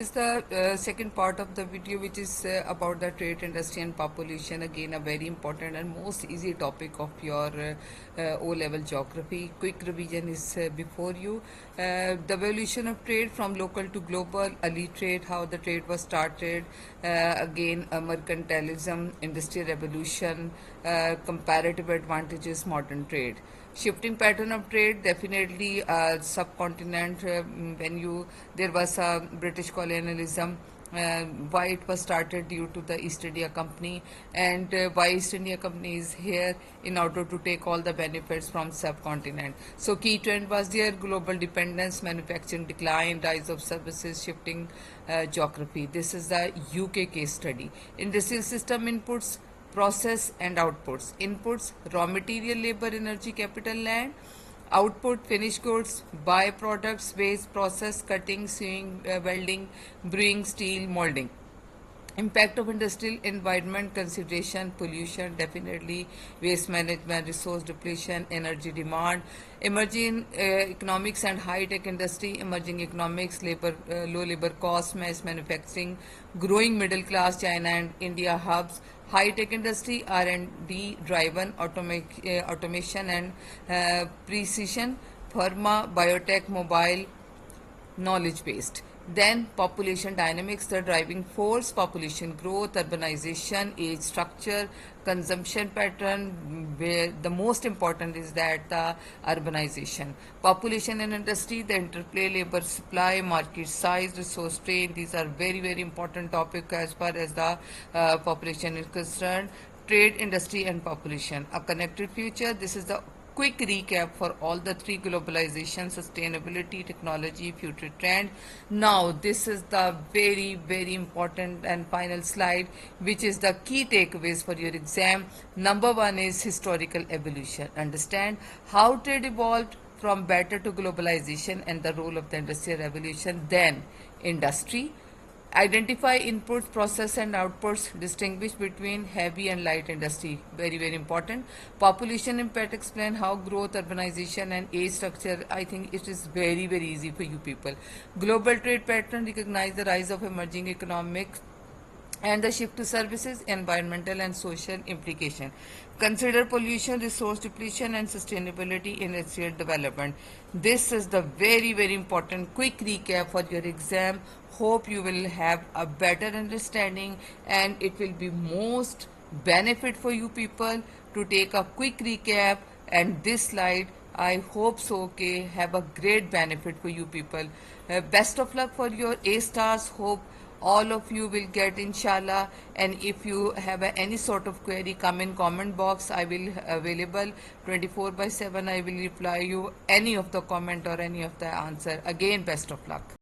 Is the second part of the video, which is about the trade industry and population. Again, a very important and most easy topic of your O-level geography. Quick revision is before you. The evolution of trade from local to global, early trade, how the trade was started, again mercantilism, industrial revolution, comparative advantages, modern trade. Shifting pattern of trade, definitely subcontinent, when you there was a British colonialism, why it was started due to the East India Company, and why East India Company is here in order to take all the benefits from subcontinent. So key trend was there: global dependence, manufacturing decline, rise of services, shifting geography. This is the UK case study. Industrial system inputs, process and outputs. Inputs: raw material, labor, energy, capital, land. Output: finished goods, byproducts, waste, process, cutting, sewing, welding, brewing, steel, molding. Impact of industrial environment consideration: pollution, definitely, waste management, resource depletion, energy demand. Emerging economics and high-tech industry: emerging economics, labor, low labor cost, mass manufacturing, growing middle class, China and India hubs. High-tech industry: R&D driven, automation and precision, pharma, biotech, mobile, knowledge based. Then population dynamics, the driving force: population growth, urbanization, age structure, consumption pattern, where the most important is that the urbanization. Population and industry, the interplay, labor supply, market size, resource strain. These are very important topic as far as the population is concerned. Trade, industry and population, a connected future. This is the quick recap for all the three: globalization, sustainability, technology, future trend. Now this is the very important and final slide, which is the key takeaways for your exam. Number one is historical evolution. Understand how trade evolved from better to globalization and the role of the industrial revolution. Then industry: identify inputs, process and outputs, distinguish between heavy and light industry. Very important. Population impact: explain how growth, urbanization and age structure. I think it is very easy for you people. Global trade pattern: recognize the rise of emerging economics and the shift to services, environmental and social implication. Consider pollution, resource depletion and sustainability in industrial development. This is the very important quick recap for your exam. Hope you will have a better understanding and it will be most benefit for you people to take a quick recap and this slide. I hope so. Okay, have a great benefit for you people. Best of luck for your A stars. Hope all of you will get, inshallah. And if you have any sort of query, come in comment box. I will available 24/7. I will reply you any of the comment or any of the answer. Again, best of luck.